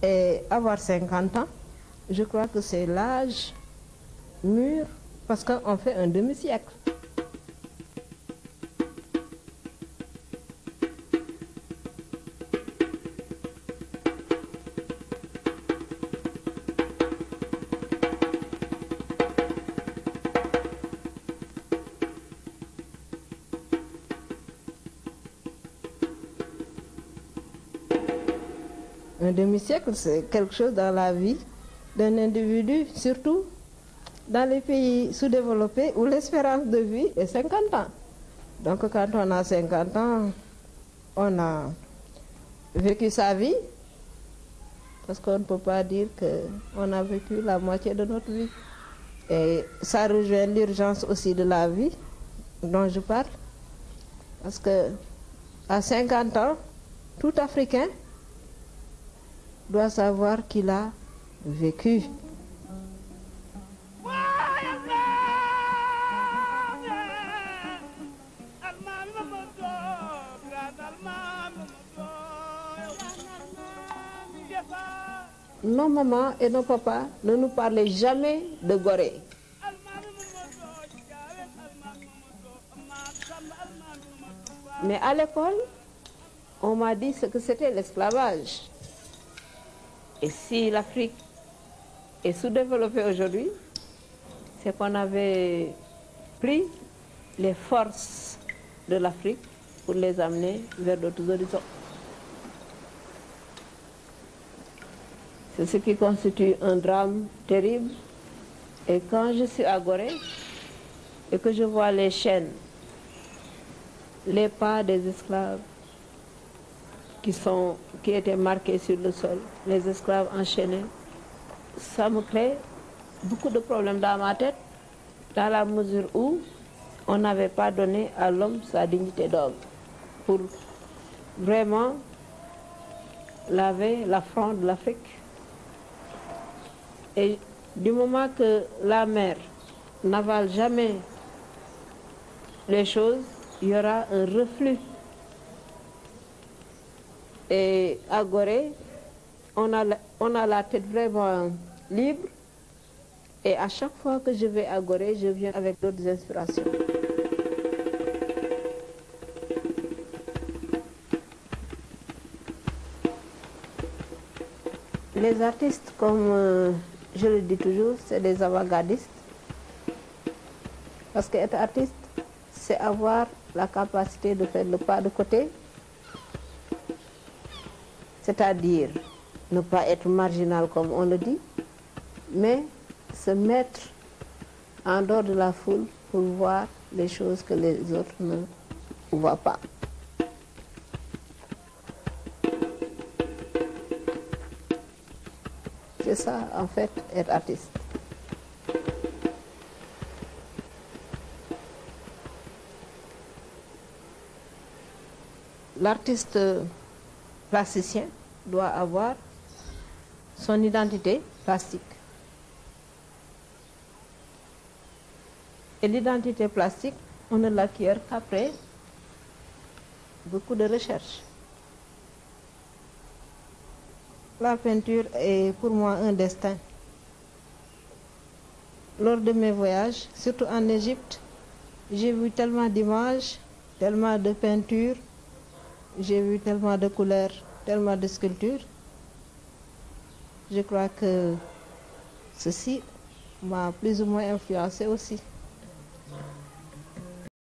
Et avoir 50 ans, je crois que c'est l'âge mûr parce qu'on fait un demi-siècle. Un demi-siècle, c'est quelque chose dans la vie d'un individu, surtout dans les pays sous-développés où l'espérance de vie est 50 ans. Donc quand on a 50 ans, on a vécu sa vie, parce qu'on ne peut pas dire qu'on a vécu la moitié de notre vie. Et ça rejoint l'urgence aussi de la vie dont je parle, parce que à 50 ans, tout Africain doit savoir qu'il a vécu. Nos mamans et nos papas ne nous parlaient jamais de Gorée. Mais à l'école, on m'a dit ce que c'était l'esclavage. Et si l'Afrique est sous-développée aujourd'hui, c'est qu'on avait pris les forces de l'Afrique pour les amener vers d'autres horizons. C'est ce qui constitue un drame terrible. Et quand je suis à Gorée et que je vois les chaînes, les pas des esclaves qui étaient marqués sur le sol, les esclaves enchaînés, ça me crée beaucoup de problèmes dans ma tête, dans la mesure où on n'avait pas donné à l'homme sa dignité d'homme pour vraiment laver l'affront de l'Afrique. Et du moment que la mer n'avale jamais les choses, il y aura un reflux. Et à Gorée, on a la tête vraiment libre. Et à chaque fois que je vais à Gorée, je viens avec d'autres inspirations. Les artistes, comme je le dis toujours, c'est des avant-gardistes. Parce qu'être artiste, c'est avoir la capacité de faire le pas de côté, c'est-à-dire ne pas être marginal comme on le dit, mais se mettre en dehors de la foule pour voir les choses que les autres ne voient pas. C'est ça, en fait, être artiste. L'artiste plasticien doit avoir son identité plastique. Et l'identité plastique, on ne l'acquiert qu'après beaucoup de recherches. La peinture est pour moi un destin. Lors de mes voyages, surtout en Égypte, j'ai vu tellement d'images, tellement de peintures, j'ai vu tellement de couleurs, tellement de sculptures. Je crois que ceci m'a plus ou moins influencé aussi.